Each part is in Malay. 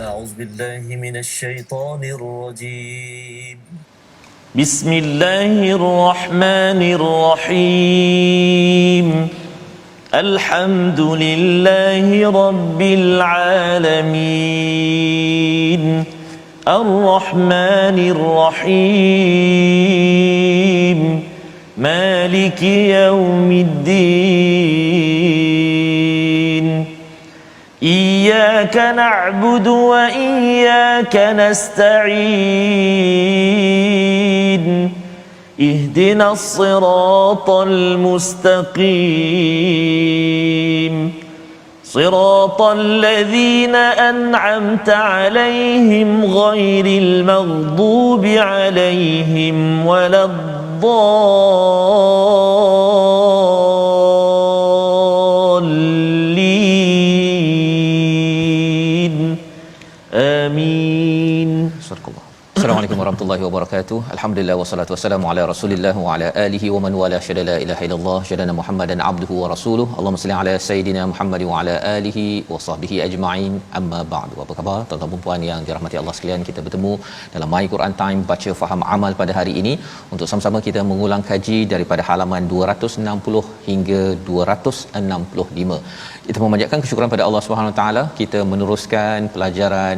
أعوذ بالله من الشيطان الرجيم بسم الله الرحمن الرحيم الحمد لله رب العالمين الرحمن الرحيم مالك يوم الدين إياك نعبد وإياك نستعين اهدنا الصراط المستقيم صراط الذين أنعمت عليهم غير المغضوب عليهم ولا الضالين آمين. صدق الله. Assalamualaikum warahmatullahi wabarakatuh. Alhamdulillah wassalatu wassalamu ala Rasulillah wa ala alihi wa man wala syada la ilaha illallah syadana Muhammadan abduhu wa rasuluh. Allahumma salli ala sayidina Muhammad wa ala alihi wa sahbihi ajma'in. Amma ba'du. Apa khabar tuan-tuan dan puan yang dirahmati Allah sekalian? Kita bertemu dalam My Quran Time baca faham amal pada hari ini untuk sama-sama kita mengulang kaji daripada halaman 260 hingga 265. Kita memanjatkan kesyukuran pada Allah Subhanahu Wa Taala. Kita meneruskan pelajaran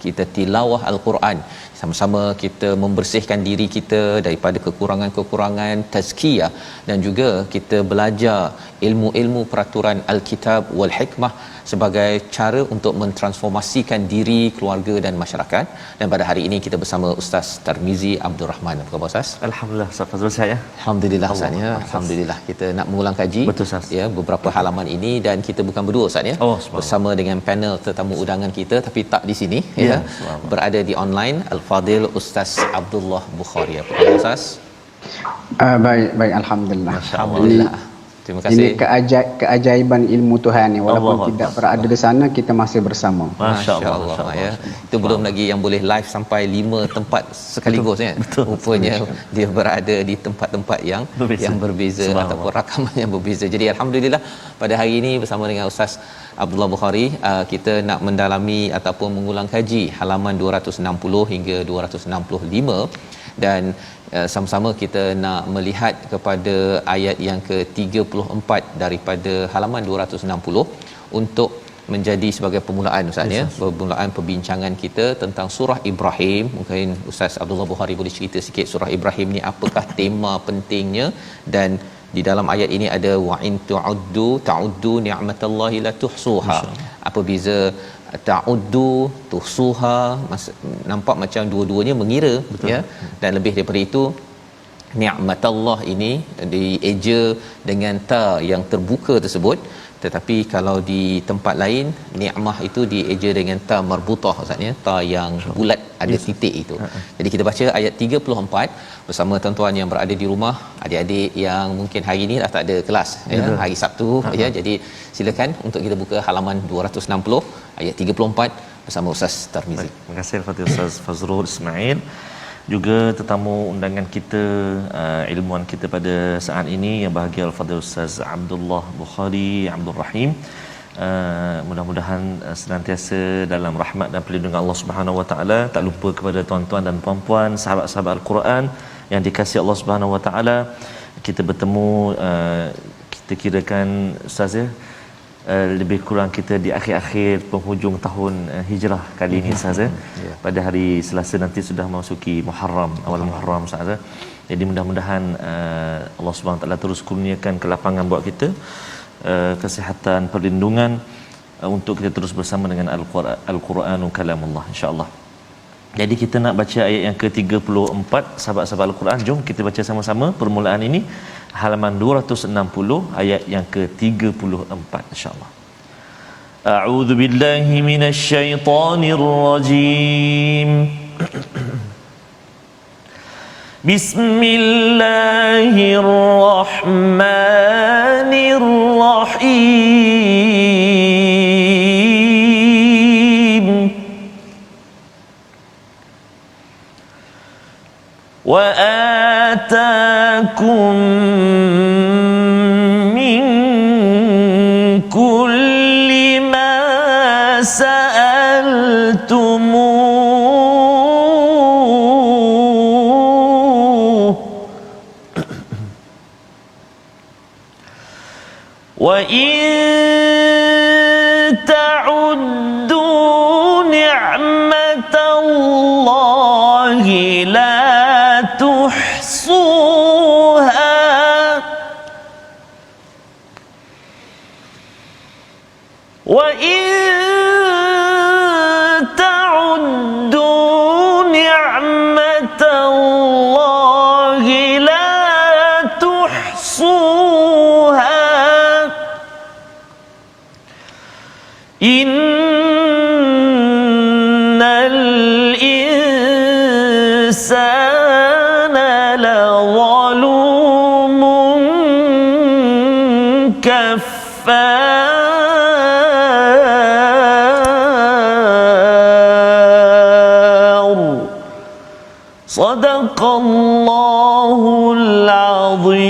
kita tilawah Al-Quran. Sama-sama kita membersihkan diri kita daripada kekurangan-kekurangan tazkiyah dan juga kita belajar ilmu-ilmu peraturan Al-Kitab wal Hikmah sebagai cara untuk mentransformasikan diri, keluarga dan masyarakat. Dan pada hari ini kita bersama Ustaz Tarmizi Abdul Rahman. Apa khabar Ustaz? Alhamdulillah, Ustaz Fazrul saya. Alhamdulillah Ustaz ya. Alhamdulillah kita nak mengulang kaji. Betul, Ustaz. Ya, beberapa halaman ini dan kita bukan berdua Ustaz ya. Bersama dengan panel tetamu undangan kita tapi tak di sini ya. Berada di online Al-Fadil Ustaz Abdullah Bukhari. Apa khabar Ustaz? Baik alhamdulillah. Alhamdulillah. Terima kasih. Ini keajaiban ilmu Tuhan ni, walaupun tidak berada di sana kita masih bersama. Masya-Allah ya. Itu belum lagi yang boleh live sampai 5 tempat sekaligus ya. Rupanya dia berada di tempat-tempat yang berbeza ataupun rakaman yang berbeza. Jadi alhamdulillah pada hari ini bersama dengan Ustaz Abdullah Bukhari kita nak mendalami ataupun mengulang kaji halaman 260 hingga 265 dan sama-sama kita nak melihat kepada ayat yang ke-34 daripada halaman 260 untuk menjadi sebagai permulaan Ustaz ya, permulaan perbincangan kita tentang surah Ibrahim. Mungkin Ustaz Abdullah Bukhari boleh cerita sikit surah Ibrahim ni apakah tema pentingnya, dan di dalam ayat ini ada wa in ta'uddu ni'matallahi la tuhsuha. Apa beza ta'uddu tuhsuha? Nampak macam dua-duanya mengira. Betul. Ya, dan lebih daripada itu ni'matallah ini dieja dengan ta yang terbuka tersebut, tetapi kalau di tempat lain ni'mah itu dieja dengan ta marbutah Ustaz ya, ta yang bulat ada titik itu. Jadi kita baca ayat 34 bersama tuan-tuan yang berada di rumah, adik-adik yang mungkin hari ini dah tak ada kelas ya, hari Sabtu ya. Jadi silakan untuk kita buka halaman 260 ayat 34 bersama Ustaz Tarmizi. Terima kasih Al-Fatihah Ustaz Fazrul Ismail, juga tetamu undangan kita, ilmuwan kita pada saat ini yang bahagia Al-Fadhil Ustaz Abdullah Bukhari Abdul Rahim. Mudah-mudahan senantiasa dalam rahmat dan perlindungan Allah Subhanahu Wa Taala. Tak lupa kepada tuan-tuan dan puan-puan sahabat-sahabat Al-Quran yang dikasihi Allah Subhanahu Wa Taala. Kita bertemu, kita kirakan Ustaz ya, lebih kurang kita di akhir-akhir penghujung tahun hijrah kali ini Ustaz ya. Pada hari Selasa nanti sudah memasuki Muharram, awal Muharram Ustaz ya. Jadi mudah-mudahan Allah Subhanahu Wa Taala terus kurniakan kelapangan buat kita, kesihatan, perlindungan untuk kita terus bersama dengan Al-Quranu kalamullah insya-Allah. Jadi kita nak baca ayat yang ke-34 sahabat-sahabat Al-Quran. Jom kita baca sama-sama permulaan ini, halaman 260 ayat yang ke-34 insya-Allah. A'udzu billahi minasy syaithanir rajim. Bismillahirrahmanirrahim. Wa atakum min kulli ma sa'altum وإن تعدوا نعمة الله لا تحصوها وإن تعدوا نعمة الله لا تحصوها إن الإنسان لظلوم كفار صدق الله العظيم.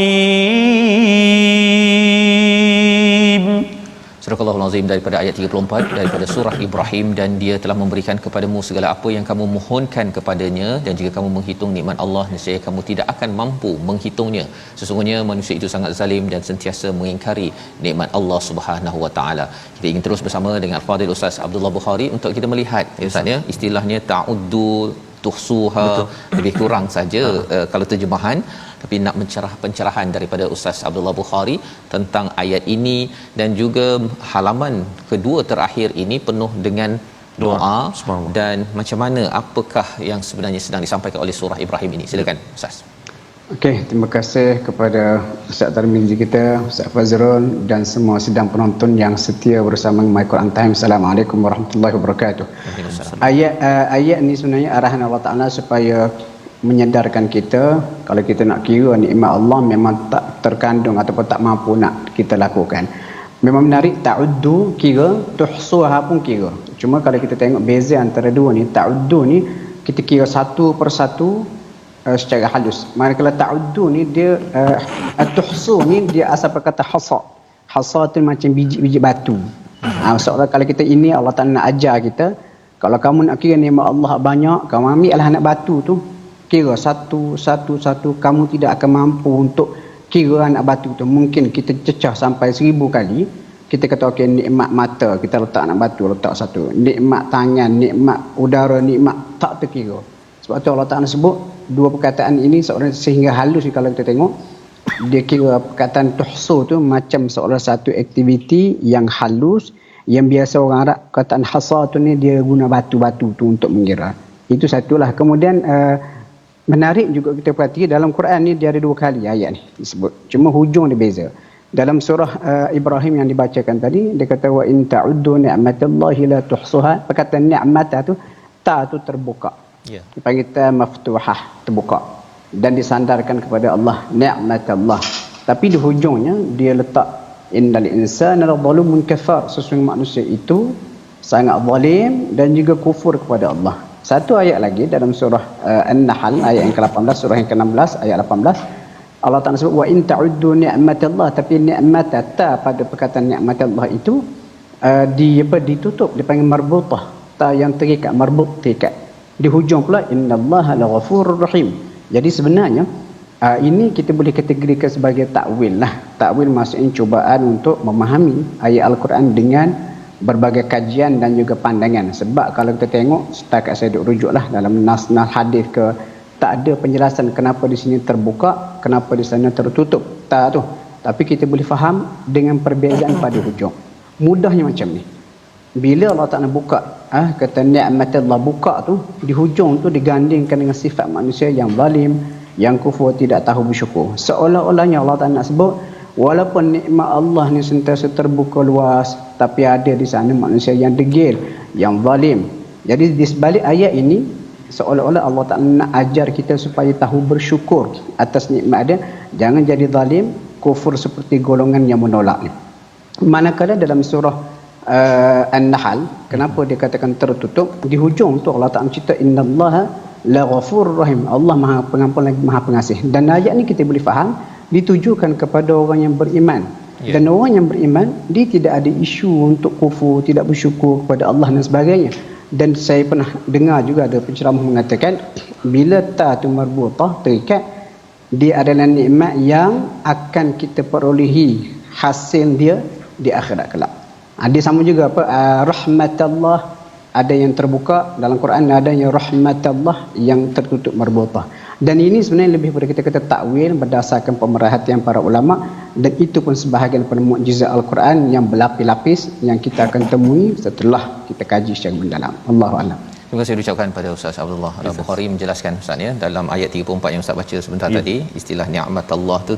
Surah Al-Azim daripada ayat 34 daripada surah Ibrahim, dan dia telah memberikan kepadamu segala apa yang kamu mohonkan kepadanya, dan jika kamu menghitung nikmat Allah, nescaya kamu tidak akan mampu menghitungnya. Sesungguhnya manusia itu sangat zalim dan sentiasa mengingkari nikmat Allah Subhanahu Wa Taala. Kita ingin terus bersama dengan Al-Fadhil Ustaz Abdullah Bukhari untuk kita melihat Ustaz ya, istilahnya ta'uddu tuhsuha, lebih kurang saja kalau terjemahan, tapi nak pencerahan daripada Ustaz Abdullah Bukhari tentang ayat ini, dan juga halaman kedua terakhir ini penuh dengan doa dan macam mana, apakah yang sebenarnya sedang disampaikan oleh surah Ibrahim ini. Silakan Ustaz. Okey, terima kasih kepada Ustaz Tarmizi kita, Ustaz Fazrul, dan semua sidang penonton yang setia bersama My Quran Time. Assalamualaikum warahmatullahi wabarakatuh. Ayat ni sebenarnya arahan Allah Ta'ala supaya menyadarkan kita kalau kita nak kira nikmat Allah memang tak terkandung ataupun tak mampu nak kita lakukan. Memang menarik, ta'uddu kira, tuhsuha pun kira. Cuma kalau kita tengok beza antara dua ni, ta'uddu ni kita kira satu persatu secara halus. Manakala ta'uddu ni dia tuhsu ni dia asal perkata hasa. Hasa tu macam biji-biji batu. Seolah kalau kita ini Allah Ta'ala nak ajar kita, kalau kamu nak kira nikmat Allah banyak, kamu ambillah anak batu tu, kira satu, kamu tidak akan mampu untuk kira anak batu tu. Mungkin kita cecah sampai 1000 kali. Kita kata okey, nikmat mata kita letak anak batu, letak satu. Nikmat tangan, nikmat udara, nikmat tak terkira. Sebab tu Allah Ta'ala sebut dua perkataan ini seorang sehingga halus kalau kita tengok. Dia kira perkataan tuhsu tu macam seolah satu aktiviti yang halus, yang biasa orang Arab perkataan hasa tu ni dia guna batu-batu tu untuk mengira. Itu satulah. Kemudian menarik juga kita perhati dalam Quran ni dia ada 2 kali ayat ni disebut. Cuma hujung dia beza. Dalam surah Ibrahim yang dibacakan tadi dia kata wa in ta'uddu ni'matallahi la tuhsuha. Perkataan ni'mata tu ta tu terbuka. Dipanggil ta maftuhah, terbuka, dan disandarkan kepada Allah, ni'matallah. Tapi di hujungnya dia letak innal insana ladzalumun kafar. Sesungguhnya manusia itu sangat zalim dan juga kufur kepada Allah. Satu ayat lagi dalam surah An-Nahl ayat yang ke-18, surah yang ke-16 ayat 18, Allah Ta'ala sebut wa in ta'uddu ni'matallah. Tapi ni'mat ta pada perkataan ni'matallah itu ditutup, dipanggil marbutah, ta yang terikat, marbut terikat. Di hujung pula innallaha laghafurur rahim. Jadi sebenarnya ini kita boleh kategorikan sebagai takwil lah. Takwil maksudnya cubaan untuk memahami ayat Al-Quran dengan berbagai kajian dan juga pandangan. Sebab kalau kita tengok, setakat saya duk rujuklah dalam nas-nas hadis ke, tak ada penjelasan kenapa di sini terbuka, kenapa di sana tertutup. Tak tu. Tapi kita boleh faham dengan perbezaan pada hujung. Mudahnya macam ni. Bila Allah Ta'ala buka, kata ni'matallah, buka tu, di hujung tu digandingkan dengan sifat manusia yang zalim, yang kufur, tidak tahu bersyukur. Seolah-olahnya Allah Ta'ala nak sebut, walaupun nikmat Allah ni sentiasa terbuka luas, tapi ada di sana manusia yang degil, yang zalim. Jadi di sebalik ayat ini, seolah-olah Allah Ta'ala nak ajar kita supaya tahu bersyukur atas nikmat dia. Jangan jadi zalim, kufur seperti golongan yang menolak ni. Manakala dalam surah An-Nahl, kenapa dia katakan tertutup? Di hujung tu Allah Ta'ala cerita innallaha laghafurur rahim. Allah Maha Pengampun lagi Maha Pengasih. Dan ayat ni kita boleh faham ditujukan kepada orang yang beriman. Dan orang yang beriman dia tidak ada isu untuk kufur, tidak bersyukur kepada Allah dan sebagainya. Dan saya pernah dengar juga ada penceramah mengatakan bila ta tu marbutah, terikat, dia adalah nikmat yang akan kita perolehi hasil dia di akhirat kelak. Dia sama juga apa rahmatallah, ada yang terbuka dalam Quran, ada yang rahmatallah yang tertutup marbutah. Dan ini sebenarnya lebih pada kita kata takwil berdasarkan pemerhatian para ulama, dan itu pun sebahagian daripada mukjizat Al-Quran yang berlapis-lapis yang kita akan temui setelah kita kaji secara mendalam. Allahu a'lam. Terima kasih diucapkan pada Ustaz Abdullah Bukhari menjelaskan Ustaz ya, dalam ayat 34 yang Ustaz baca sebentar tadi, istilah ni'matullah tu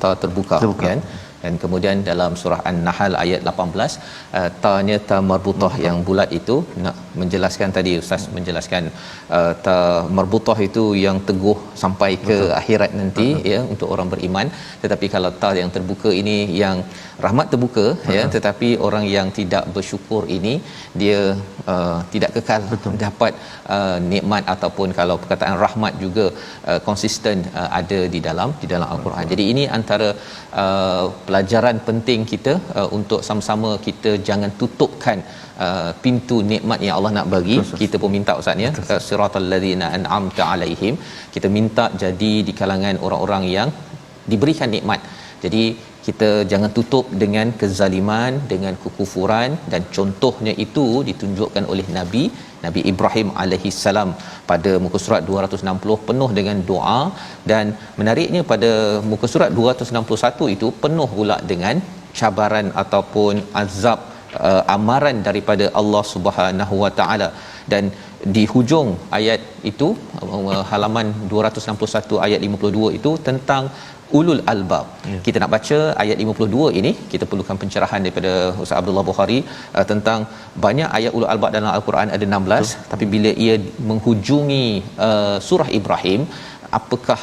ta terbuka kan. Dan kemudian dalam surah An-Nahl ayat 18 ta-nya ta marbutah yang bulat itu nak menjelaskan tadi Ustaz menjelaskan ta marbutah itu yang teguh sampai ke akhirat nanti ya untuk orang beriman, tetapi kalau ta yang terbuka ini yang rahmat terbuka ya, tetapi orang yang tidak bersyukur ini dia tidak kekal dapat nikmat, ataupun kalau perkataan rahmat juga konsisten ada di dalam Al-Quran. Jadi ini antara pelajaran penting kita untuk sama-sama kita jangan tutupkan pintu nikmat yang Allah nak bagi. Kita pun minta Ustaz ya, siratal ladzina an'amta alaihim, kita minta jadi di kalangan orang-orang yang diberikan nikmat. Jadi kita jangan tutup dengan kezaliman, dengan kekufuran, dan contohnya itu ditunjukkan oleh Nabi Ibrahim alaihi salam pada muka surat 260 penuh dengan doa, dan menariknya pada muka surat 261 itu penuh pula dengan cabaran ataupun azab, amaran daripada Allah Subhanahu wa taala. Dan di hujung ayat itu halaman 261 ayat 52 itu tentang ulul albab. Kita nak baca ayat 52 ini, kita perlukan pencerahan daripada Ustaz Abdullah Bukhari tentang banyak ayat ulul albab dalam Al-Quran ada 16, tapi bila ia menghujungi surah Ibrahim, apakah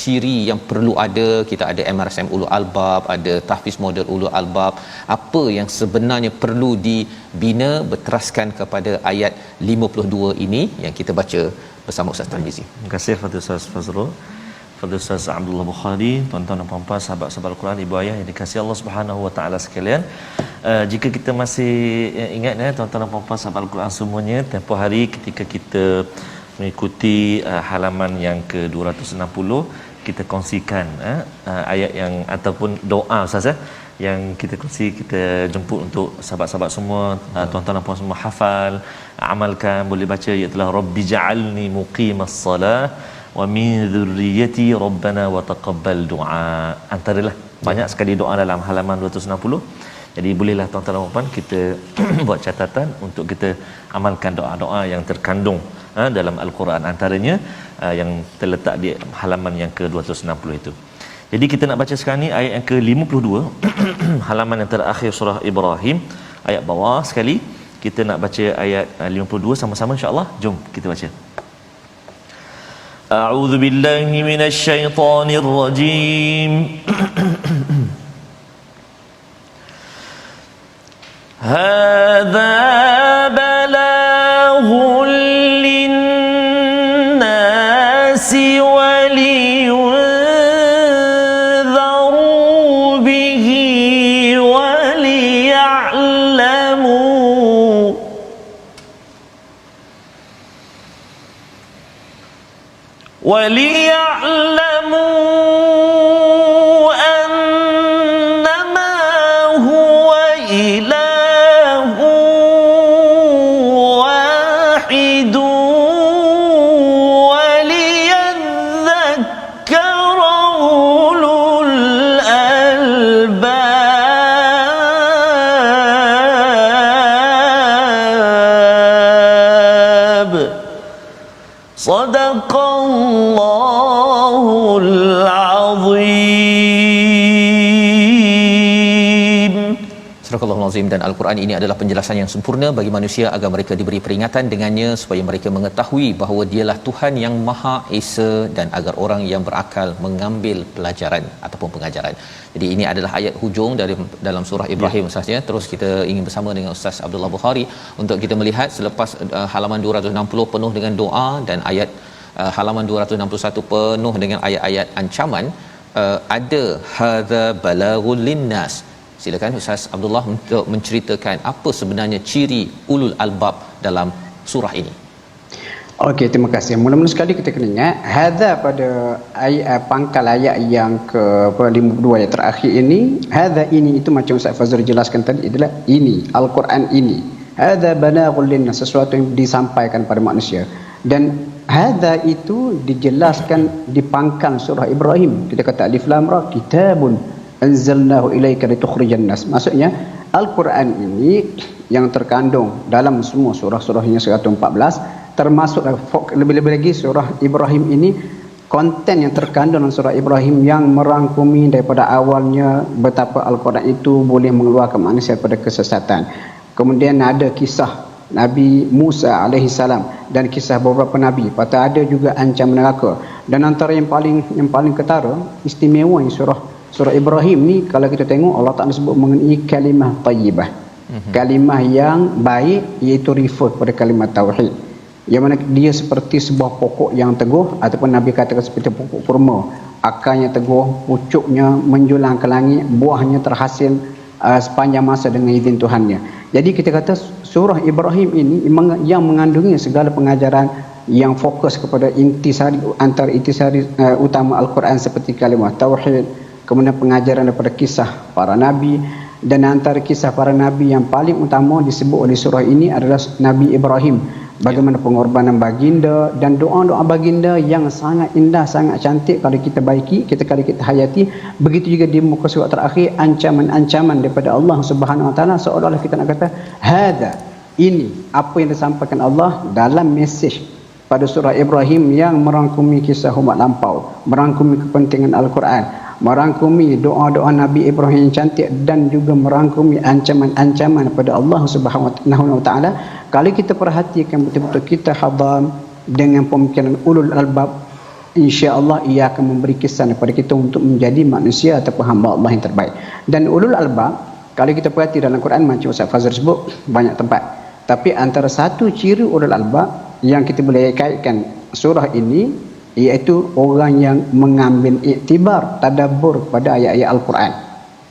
ciri yang perlu ada? Kita ada MRSM ulul albab, ada tahfiz model ulul albab, apa yang sebenarnya perlu dibina berteraskan kepada ayat 52 ini yang kita baca bersama Ustaz Tarmizi. Terima kasih kepada Ustaz Fazrul, kepada Ustaz Abdullah Bukhari, tuan-tuan dan puan-puan sahabat-sahabat Al-Quran, ibu ayah yang dikasihi Allah Subhanahu wa taala sekalian. Jika kita masih ingat tuan-tuan dan puan-puan sahabat Al-Quran semuanya, tempoh hari ketika kita mengikuti halaman yang ke-260, kita kongsikan ayat yang ataupun doa Ustaz yang kita kongsi, kita jemput untuk sahabat-sahabat semua, tuan-tuan dan puan semua hafal, amalkan, boleh baca, iaitu Rabbi ja'alni muqimas salah wa min dhurriyyati rabbana wa taqabbal du'a. Antaralah banyak sekali doa dalam halaman 260. Jadi bolehlah tuan-tuan dan puan kita buat catatan untuk kita amalkan doa-doa yang terkandung dalam Al-Quran, antaranya yang terletak di halaman yang ke-260 itu. Jadi kita nak baca sekarang ni ayat yang ke-52 halaman yang terakhir surah Ibrahim, ayat bawah sekali. Kita nak baca ayat 52 sama-sama insya-Allah. Jom kita baca. A'udzu billahi minasy syaithanir rajim. Hadza balaghun lin-nasi wa liyunzaru bihi wa liya'lamu أنما هو إله واحد وليذكر أولو الألباب. صدق الله العظيم. Surah Al-Azim. Dan Al-Quran ini adalah penjelasan yang sempurna bagi manusia agar mereka diberi peringatan dengannya supaya mereka mengetahui bahawa dialah Tuhan yang Maha Esa, dan agar orang yang berakal mengambil pelajaran ataupun pengajaran. Jadi ini adalah ayat hujung dari dalam surah Ibrahim Ustaznya. Terus kita ingin bersama dengan Ustaz Abdullah Bukhari untuk kita melihat selepas halaman 260 penuh dengan doa, dan ayat halaman 261 penuh dengan ayat-ayat ancaman, ada hadza balaghul linnas. Silakan Ustaz Abdullah untuk menceritakan apa sebenarnya ciri ulul albab dalam surah ini. Okey, terima kasih. Mula-mula sekali kita kena ingat hadza pada ayat pangkal ayat yang ke 52 ayat terakhir ini, hadza ini itu macam Ustaz Fazrul jelaskan tadi adalah ini Al-Quran ini. Hadza balaghul linnas, sesuatu yang disampaikan pada manusia. Dan hadza itu dijelaskan di pangkal surah Ibrahim. Kita kata alif lam ra kitabun anzalnahu ilaika litukhrijan nas. Maksudnya Al-Quran ini yang terkandung dalam semua surah-surahnya 114, termasuk lebih-lebih lagi surah Ibrahim ini, konten yang terkandung dalam surah Ibrahim yang merangkumi daripada awalnya betapa Al-Quran itu boleh mengeluarkan manusia daripada kesesatan. Kemudian ada kisah Nabi Musa alaihi salam dan kisah beberapa nabi. Patut ada juga ancaman neraka. Dan antara yang paling ketara istimewa surah Ibrahim ni, kalau kita tengok Allah Taala sebut mengenai kalimah tayyibah. Kalimah yang baik, iaitu refer pada kalimah tauhid. Yang mana dia seperti sebuah pokok yang teguh, ataupun Nabi katakan seperti pokok kurma, akarnya teguh, pucuknya menjulang ke langit, buahnya terhasil sepanjang masa dengan izin Tuhannya. Jadi kita kata surah Ibrahim ini yang mengandungi segala pengajaran yang fokus kepada intisari, antara intisari utama Al-Quran seperti kalimah tauhid, kemudian pengajaran daripada kisah para nabi. Dan antara kisah para nabi yang paling utama disebut oleh surah ini adalah Nabi Ibrahim, bagaimana pengorbanan baginda dan doa-doa baginda yang sangat indah, sangat cantik kalau kita baiki, kalau kita hayati. Begitu juga di muka surat terakhir, ancaman-ancaman daripada Allah Subhanahu Wa Taala, seolah-olah kita nak kata hadza, ini apa yang disampaikan Allah dalam mesej pada surah Ibrahim yang merangkumi kisah umat lampau, merangkumi kepentingan Al-Quran, merangkumi doa-doa Nabi Ibrahim yang cantik, dan juga merangkumi ancaman-ancaman pada Allah Subhanahu Wa Taala. Kalau kita perhatikan betul-betul, kita hadam dengan pemikiran ulul albab, insya-Allah ia akan memberi kesan kepada kita untuk menjadi manusia ataupun hamba Allah yang terbaik. Dan ulul albab, kalau kita perhati dalam Quran, macam Ustaz Fazrul sebut banyak tempat, tapi antara satu ciri ulul albab yang kita boleh kaitkan surah ini, iaitu orang yang mengambil iktibar, tadabbur pada ayat-ayat Al-Quran.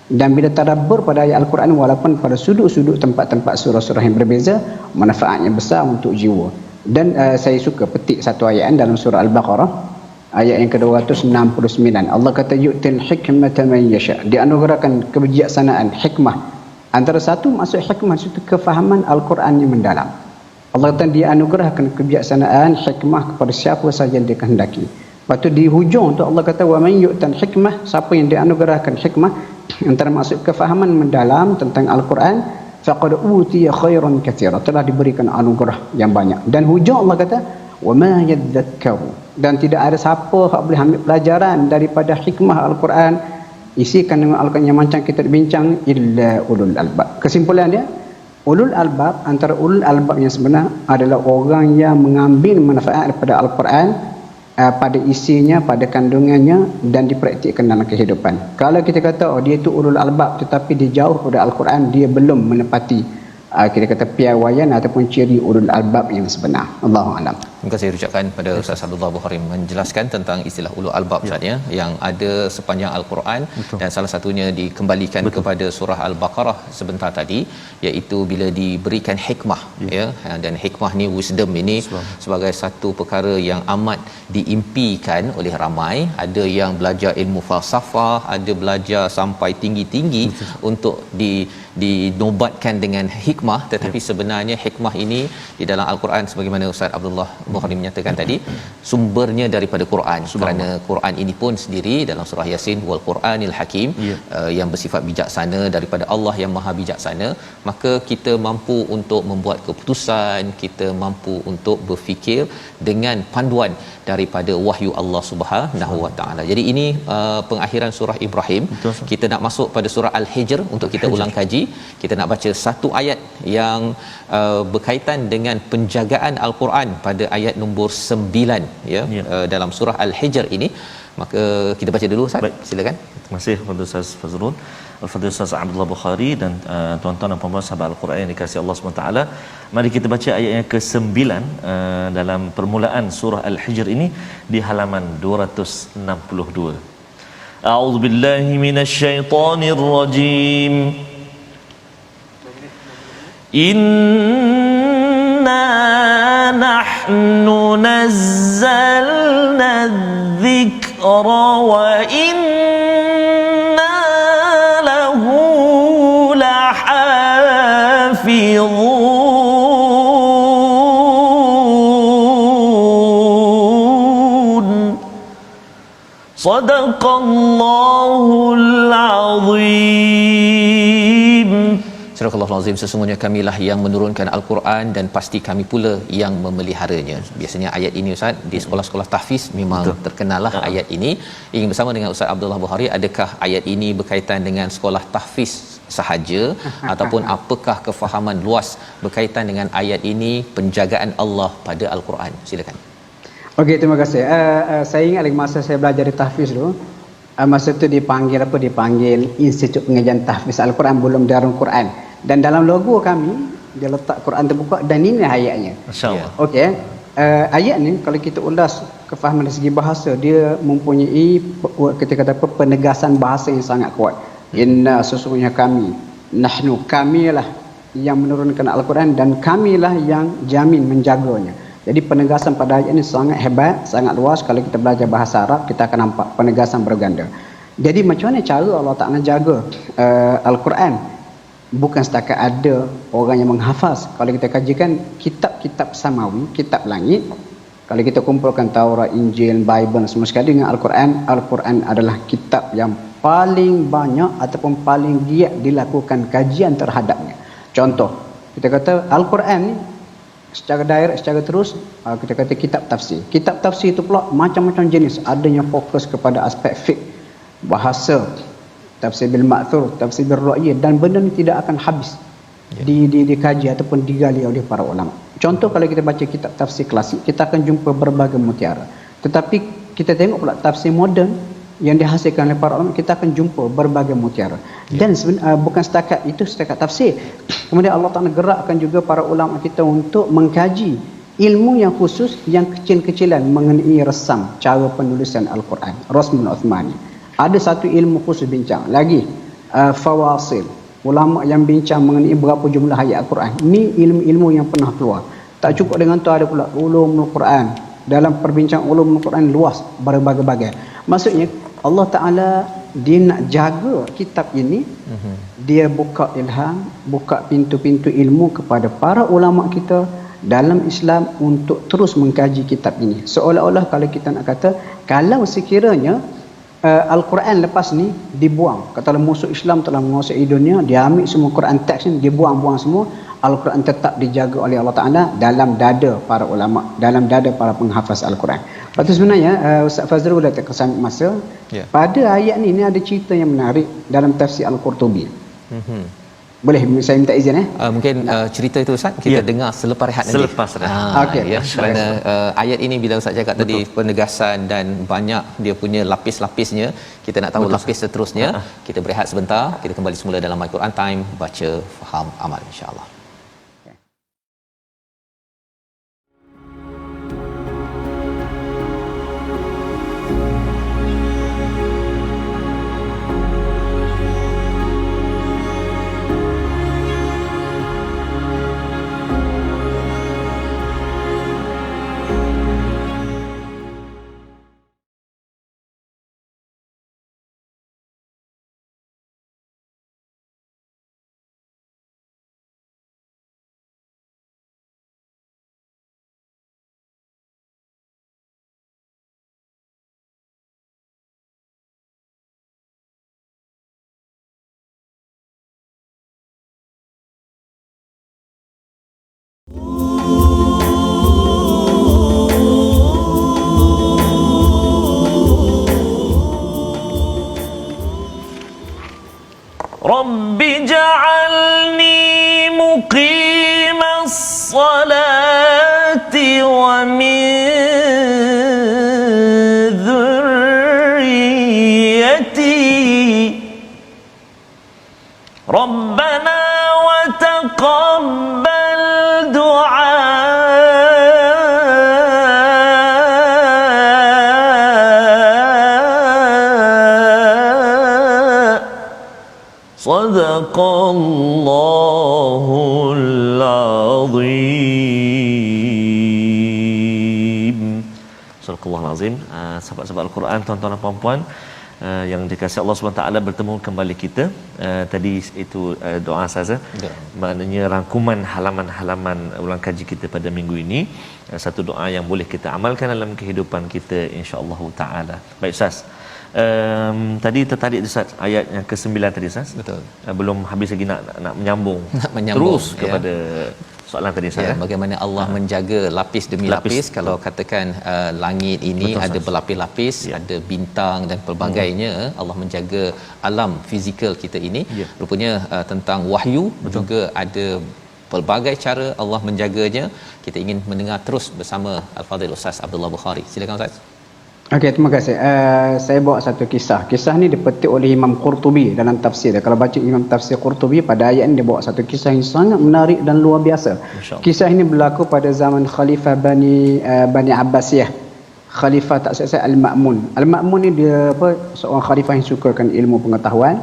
Dan bila tadabbur pada ayat Al-Quran, walaupun pada sudut-sudut tempat-tempat surah-surah yang berbeza, manfaatnya besar untuk jiwa. Dan saya suka petik satu ayat dalam surah Al-Baqarah, ayat yang ke-269. Allah kata yu'til hikmata man yasha, dianugerahkan kebijaksanaan, hikmah. Antara satu maksud hikmah itu kefahaman Al-Quran yang mendalam. Allah kata dia anugerahkan kebijaksanaan, hikmah kepada siapa saja yang dia kehendaki. Lepas tu di hujung tu Allah kata wa man yu'tan hikmah, siapa yang dianugerahkan hikmah, antara maksud kefahaman mendalam tentang Al-Quran, faqad utiya khairan katsira, telah diberikan anugerah yang banyak. Dan hujung Allah kata wa ma yadzakkaru, dan tidak ada siapa yang boleh ambil pelajaran daripada hikmah Al-Quran, isi kandungan Al-Quran yang macam kita bincang, illa ulul albab. Kesimpulan dia, ulul albab, antara ulul albab yang sebenar adalah orang yang mengambil manfaat daripada Al-Quran, pada isinya, pada kandungannya, dan dipraktikkan dalam kehidupan. Kalau kita kata dia itu ulul albab tetapi dia jauh daripada Al-Quran, dia belum menepati kita kata piawaian ataupun ciri ulul albab yang sebenar. Allahu a'lam. Terima kasih ucapkan pada Ustaz Abdullah Bukhari menjelaskan tentang istilah ulul albab Ustaz ya, yang ada sepanjang Al-Quran. Betul. Dan salah satunya dikembalikan kepada surah Al-Baqarah sebentar tadi, iaitu bila diberikan hikmah ya. Dan hikmah ni, wisdom ini sebagai satu perkara yang amat diimpikan oleh ramai. Ada yang belajar ilmu falsafah, ada belajar sampai tinggi-tinggi untuk dinobatkan dengan hikmah, tetapi sebenarnya hikmah ini di dalam Al-Quran, sebagaimana Ustaz Abdullah Bukhari menyatakan tadi, sumbernya daripada Quran. Kerana Quran ini pun sendiri dalam surah Yasin, wal Quranil Hakim, yang bersifat bijaksana, daripada Allah yang Maha bijaksana, maka kita mampu untuk membuat keputusan, kita mampu untuk berfikir dengan panduan daripada wahyu Allah Subhanahu Wa Taala. Jadi ini pengakhiran surah Ibrahim. Betul. Kita nak masuk pada surah Al-Hijr untuk kita ulang kaji. Kita nak baca satu ayat yang berkaitan dengan penjagaan Al-Quran pada ayat nombor 9 ya. Dalam surah Al-Hijr ini. Maka kita baca dulu Ustaz. Silakan. Terima kasih kepada Ustaz Fazrul, Al-Fadhil Ustaz Abdullah Bukhari, dan tuan-tuan dan puan-puan sahabat Al-Quran yang dikasihi Allah SWT. Mari kita baca ayat yang ke-9 dalam permulaan surah Al-Hijr ini di halaman 262. A'udzu billahi minasyaitonir rajim. Inna نحن نزلنا الذكر وإنا له لحافظون صدق الله العظيم. Surah Al-Azim, sesungguhnya kamilah yang menurunkan Al-Quran dan pasti kami pula yang memeliharanya. Biasanya ayat ini Ustaz di sekolah-sekolah tahfiz memang terkenallah ayat ini. Ingin bersama dengan Ustaz Abdullah Bukhari, adakah ayat ini berkaitan dengan sekolah tahfiz sahaja ataupun apakah kefahaman luas berkaitan dengan ayat ini, penjagaan Allah pada Al-Quran? Silakan. Okey, terima kasih. Saya ingat lagi masa saya belajar di tahfiz dulu, masa tu dipanggil Institut Pengajian Tahfiz Al-Quran, belum Darul Quran. Dan dalam logo kami dia letak Quran terbuka dan ini ayatnya. Masya-Allah. Okey. Ayat ni kalau kita ulas kefahaman dari segi bahasa, dia mempunyai kita kata apa, penegasan bahasa yang sangat kuat. Inna, sesungguhnya kami, nahnu, kamilah yang menurunkan Al-Quran dan kamilah yang jamin menjaganya. Jadi penegasan pada ayat ini sangat hebat, sangat luas. Kalau kita belajar bahasa Arab, kita akan nampak penegasan berganda. Jadi macam mana cara Allah Ta'ala jaga Al-Quran? Bukan setakat ada orang yang menghafaz. Kalau kita kajikan kitab-kitab samawi, kitab langit, kalau kita kumpulkan Taurat, Injil, Bible semua sekali dengan Al-Quran, Al-Quran adalah kitab yang paling banyak ataupun paling giat dilakukan kajian terhadapnya. Contoh, kita kata Al-Quran ni secara direct, secara terus, kita kata kitab tafsir. Kitab tafsir itu pula macam-macam jenis. Adanya fokus kepada aspek fiqh, bahasa, tafsir bil ma'thur, tafsir bil ra'yi, dan benda ni tidak akan habis dikaji ataupun digali oleh para ulama. Contoh, kalau kita baca kitab tafsir klasik, kita akan jumpa berbagai mutiara. Tetapi kita tengok pula tafsir moden yang dihasilkan oleh para ulama, kita akan jumpa berbagai mutiara. Dan bukan setakat itu, setakat tafsir. Kemudian Allah Ta'ala gerakkan juga para ulama kita untuk mengkaji ilmu yang khusus, yang kecil-kecilan mengenai resam, cara penulisan Al-Quran, Rasmul Uthmani. Ada satu ilmu khusus bincang lagi, fawasil, ulama yang bincang mengenai berapa jumlah ayat Al-Quran. Ini ilmu-ilmu yang pernah keluar. Tak cukup dengan tu, ada pula ulumul Quran. Dalam perbincangan ulumul Quran luas, berbagai-bagai. Maksudnya Allah Ta'ala dia nak jaga kitab ini, dia buka ilham, buka pintu-pintu ilmu kepada para ulama kita dalam Islam untuk terus mengkaji kitab ini. Seolah-olah kalau kita nak kata, kalau sekiranya Al-Quran lepas ni dibuang, katalah musuh Islam telah menguasai dunia, dia ambil semua Quran teks ni, dia buang-buang semua, Al-Quran tetap dijaga oleh Allah Ta'ala dalam dada para ulama, dalam dada para penghafaz Al-Quran. Lepas tu sebenarnya Ustaz Fazrul dah terkesan masa, pada ayat ni ada cerita yang menarik dalam tafsir Al-Qurtubi. Boleh saya minta izin mungkin cerita itu Ustaz kita dengar selepas rehat nanti. Selepas rehat. Okey. Ya, kerana ayat ini bila Ustaz cakap tadi penegasan dan banyak dia punya lapis-lapisnya, kita nak tahu lapis seterusnya. Kita berehat sebentar, kita kembali semula dalam My Quran Time, baca, faham, amal, insya-Allah. رب اجعلني مقيم الصلاة ومن ذريتي ربنا وتقبل دعاء صدق الله العظيم. Sadaqallahul Azim. Sahabat-sahabat Al-Quran, tuan-tuan dan puan-puan, yang dikasihi Allah SWT, bertemu kembali kita. Tadi itu doa saza, maknanya rangkuman halaman-halaman ulang kaji kita pada minggu ini. Satu doa yang boleh kita amalkan dalam kehidupan kita, insya-Allah taala. Baik Ustaz, tadi tertarik Ustaz ayat yang ke-9 tadi Ustaz. Betul. Belum habis lagi nak menyambung, terus kepada soalan tadi Ustaz. Bagaimana Allah menjaga lapis demi lapis. Kalau katakan langit ini betul, ada berlapis-lapis, ada bintang dan pelbagainya. Allah menjaga alam fizikal kita ini. Rupanya tentang wahyu juga ada pelbagai cara Allah menjaganya. Kita ingin mendengar terus bersama Al-Fadhil Ustaz Abdullah Bukhari. Silakan Ustaz. Okey, terima kasih. Saya bawa satu kisah. Kisah ni dipetik oleh Imam Qurtubi dalam tafsir. Kalau baca Imam Tafsir Qurtubi, pada ayat ni dia bawa satu kisah yang sangat menarik dan luar biasa. Kisah ini berlaku pada zaman Khalifah Bani Abbasiyah. Khalifah tak saya Al-Ma'mun. Al-Ma'mun ni dia seorang khalifah yang sukakan ilmu pengetahuan.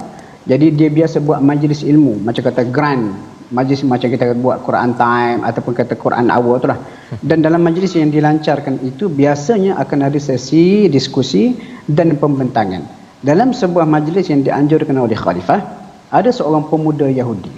Jadi dia biasa buat majlis ilmu, macam kata grand majlis, macam kita buat Quran time ataupun kata Quran hour tu lah. Dan dalam majlis yang dilancarkan itu biasanya akan ada sesi diskusi dan pembentangan. Dalam sebuah majlis yang dianjurkan oleh khalifah, ada seorang pemuda Yahudi.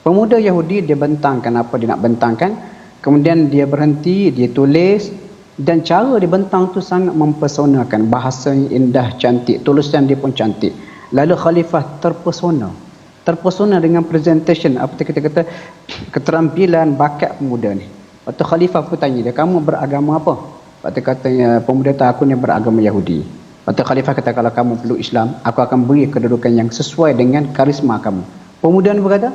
Pemuda Yahudi dia bentangkan apa dia nak bentangkan, kemudian dia berhenti, dia tulis, dan cara dia bentang tu sangat mempesonakan, bahasanya indah, cantik, tulisan dia pun cantik. Lalu khalifah terpesona dengan presentation, apa kita kata, keterampilan bakat pemuda ni. Waktu khalifah pun tanya dia, kamu beragama apa? Waktu katanya pemuda tu, aku ni beragama Yahudi. Waktu khalifah kata, kalau kamu peluk Islam, aku akan beri kedudukan yang sesuai dengan karisma kamu. Pemuda ni berkata,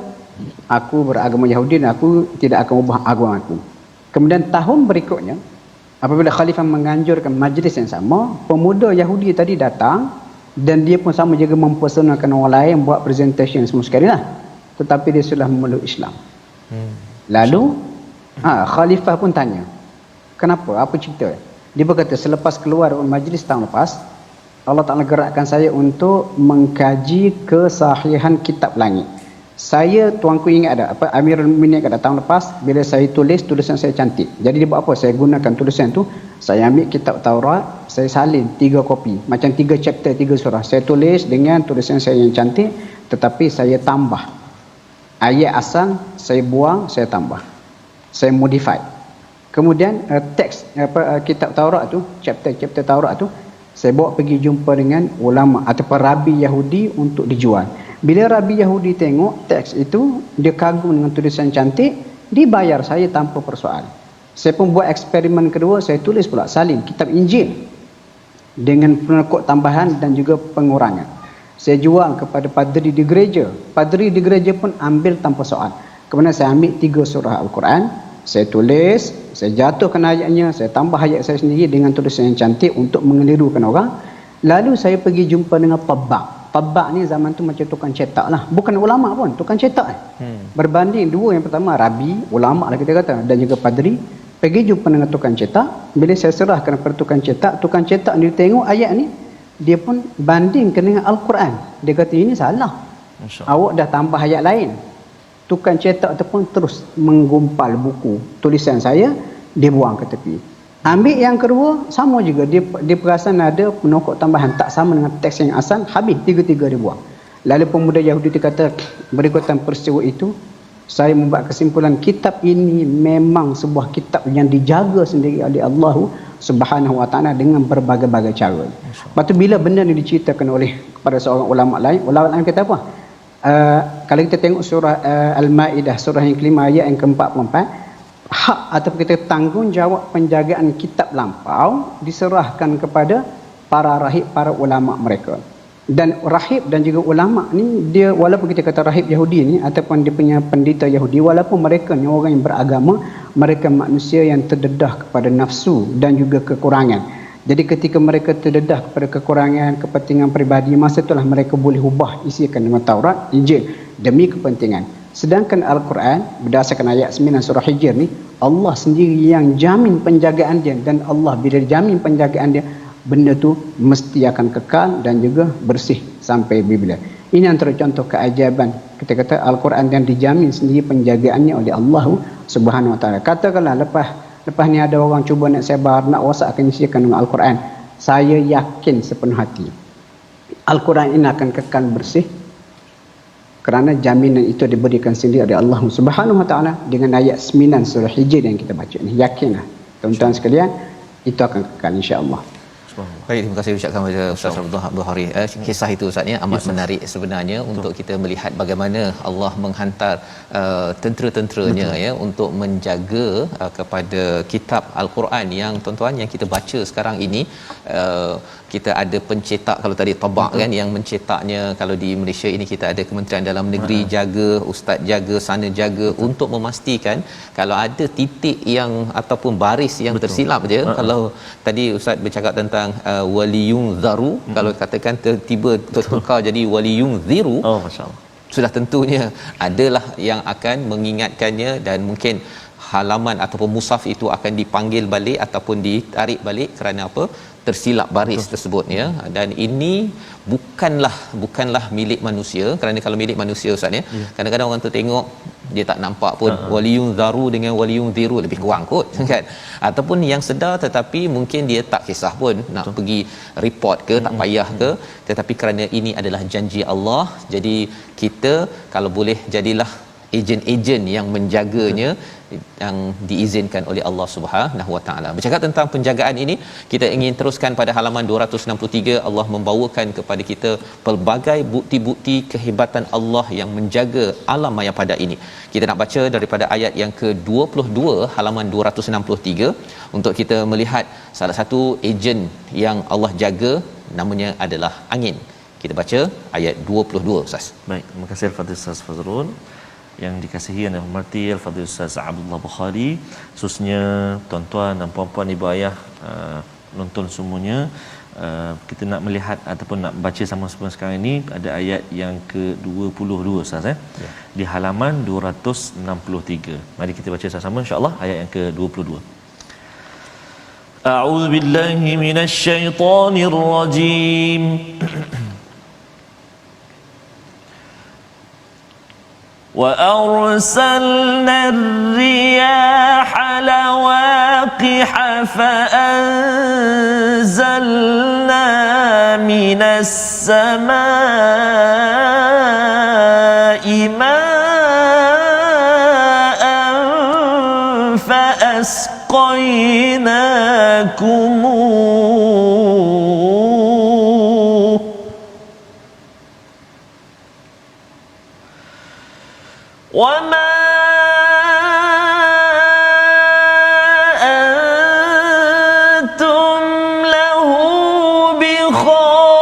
aku beragama Yahudi dan aku tidak akan ubah agama aku. Kemudian tahun berikutnya, apabila khalifah menganjurkan majlis yang sama, pemuda Yahudi tadi datang dan dia pun sama juga mempersonakan orang lain, buat presentation semua sekali lah. Tetapi dia sudah memeluk Islam. Lalu khalifah pun tanya, kenapa? Apa cerita? Dia berkata, selepas keluar dari majlis tahun lepas, Allah Ta'ala gerakkan saya untuk mengkaji kesahihan kitab langit. Saya, tuanku ingat ada Amirul Mukminin kata tahun lepas, bila saya tulisan saya cantik. Jadi dia buat apa? Saya gunakan tulisan tu, saya ambil kitab Taurat, saya salin 3 kopi, macam 3 chapter, 3 surah. Saya tulis dengan tulisan saya yang cantik, tetapi saya tambah ayat asal, saya buang, saya tambah, saya modify. Kemudian teks kitab Taurat tu, chapter Taurat tu, saya bawa pergi jumpa dengan ulama ataupun rabi Yahudi untuk dijual. Bila rabi Yahudi tengok teks itu, dia kagum dengan tulisan cantik, dia bayar saya tanpa persoalan. Saya pun buat eksperimen kedua, saya tulis pula salin kitab Injil dengan penekuk tambahan dan juga pengurangan. Saya jual kepada padri di gereja. Padri di gereja pun ambil tanpa soal. Kemudian saya ambil 3 surah Al-Quran, saya tulis, saya jatuhkan ayatnya, saya tambah ayat saya sendiri dengan tulisan yang cantik untuk mengelirukan orang. Lalu saya pergi jumpa dengan tabak. Tabak ni zaman tu macam tukang cetak lah, bukan ulama pun, tukang cetak. Berbanding dua, yang pertama rabi, ulama lah kita kata, dan juga padri. Pergi jumpa dengan tukang cetak. Bila saya serahkan kepada tukang cetak ni tengok ayat ni, dia pun bandingkan dengan Al-Quran. Dia kata ini salah, awak dah tambah ayat lain. Tukang cetak tu pun terus menggumpal buku tulisan saya, dia buang ke tepi. Ambil yang kedua, sama juga, dia perasan ada penokok tambahan tak sama dengan teks yang asal, habis 3 dia buang. Lalu pemuda Yahudi dia kata, berikutan peristiwa itu, saya membuat kesimpulan kitab ini memang sebuah kitab yang dijaga sendiri oleh Allah Subhanahu Wa Taala dengan berbagai-bagai cara. Lepas tu bila benda ni diceritakan oleh kepada seorang ulama lain kata apa? Kalau kita tengok surah Al-Maidah, surah yang kelima ayat yang ke-44, hak atau kita tanggungjawab penjagaan kitab lampau diserahkan kepada para rahib, para ulama mereka. Dan rahib dan juga ulama ni, dia walaupun kita kata rahib Yahudi ni ataupun dia punya pendeta Yahudi, walaupun mereka ni orang yang beragama, mereka manusia yang terdedah kepada nafsu dan juga kekurangan. Jadi ketika mereka terdedah kepada kekurangan, kepentingan peribadi, masa itulah mereka boleh ubah isikan dengan Taurat, Injil demi kepentingan. Sedangkan Al-Quran berdasarkan ayat 9 surah Hijr ni, Allah sendiri yang jamin penjagaan dia, dan Allah bila jamin penjagaan dia, benda tu mesti akan kekal dan juga bersih sampai bila. Ini antara contoh keajaiban kita kata Al-Quran yang dijamin sendiri penjagaannya oleh Allah Subhanahu Wa Taala. Katakanlah lepas lepas ni ada orang cuba nak sebar, nak rosakkan isi kandungan Al-Quran. Saya yakin sepenuh hati Al-Quran ini akan kekal bersih, kerana jaminan itu diberikan sendiri oleh Allah Subhanahu Wa Taala dengan ayat 9 surah Hijr yang kita baca ni. Yakinlah tuan-tuan sekalian, itu akan kekal insya-Allah. Baik, terima kasih ucapkan kepada Ustaz Abdul Hari. Kisah itu Ustaz ya amat menarik sebenarnya untuk kita melihat bagaimana Allah menghantar tentera-tenteranya ya untuk menjaga kepada kitab Al-Quran yang tuan-tuan yang kita baca sekarang ini. Kita ada pencetak, kalau tadi tabak kan yang mencetaknya, kalau di Malaysia ini kita ada Kementerian Dalam Negeri jaga, ustaz jaga, sana jaga untuk memastikan kalau ada titik yang ataupun baris yang tersilap je. Kalau tadi ustaz bercakap tentang waliyung zaru, kalau katakan tiba tertukar jadi waliyung ziru, masya-Allah, sudah tentunya adalah yang akan mengingatkannya, dan mungkin halaman ataupun mushaf itu akan dipanggil balik ataupun ditarik balik kerana apa? Tersilap baris tersebut ya. Dan ini bukanlah milik manusia, kerana kalau milik manusia Ustaz ya, kadang-kadang orang tu tengok dia tak nampak pun waliyung zaru dengan waliyung ziru lebih kurang kot kan, ataupun yang sedar tetapi mungkin dia tak kisah pun nak pergi report ke, tak payah ke, tetapi kerana ini adalah janji Allah, jadi kita kalau boleh jadilah ejen-ejen yang menjaganya yang diizinkan oleh Allah Subhanahu Wa Taala. Bercakap tentang penjagaan ini, kita ingin teruskan pada halaman 263. Allah membawakan kepada kita pelbagai bukti-bukti kehebatan Allah yang menjaga alam maya pada ini. Kita nak baca daripada ayat yang ke-22 halaman 263 untuk kita melihat salah satu ejen yang Allah jaga, namanya adalah angin. Kita baca ayat 22 Ustaz. Baik, terima kasih Al-Fadhil Ustaz Fazrul yang dikasihi dan dihormati Al-Fadhil Ustaz Abdullah Bukhari, khususnya tuan-tuan dan puan-puan, ibu ayah, nonton semuanya. Kita nak melihat ataupun nak baca sama-sama sekarang ini ada ayat yang ke-22 Ustaz di halaman 263. Mari kita baca sama-sama insya-Allah ayat yang ke-22. A'udzu billahi minasyaitonir rajim. وأرسلنا الرياح لواقح فأنزلنا من السماء ماء فأسقيناكموه وما أنتم له بخازنين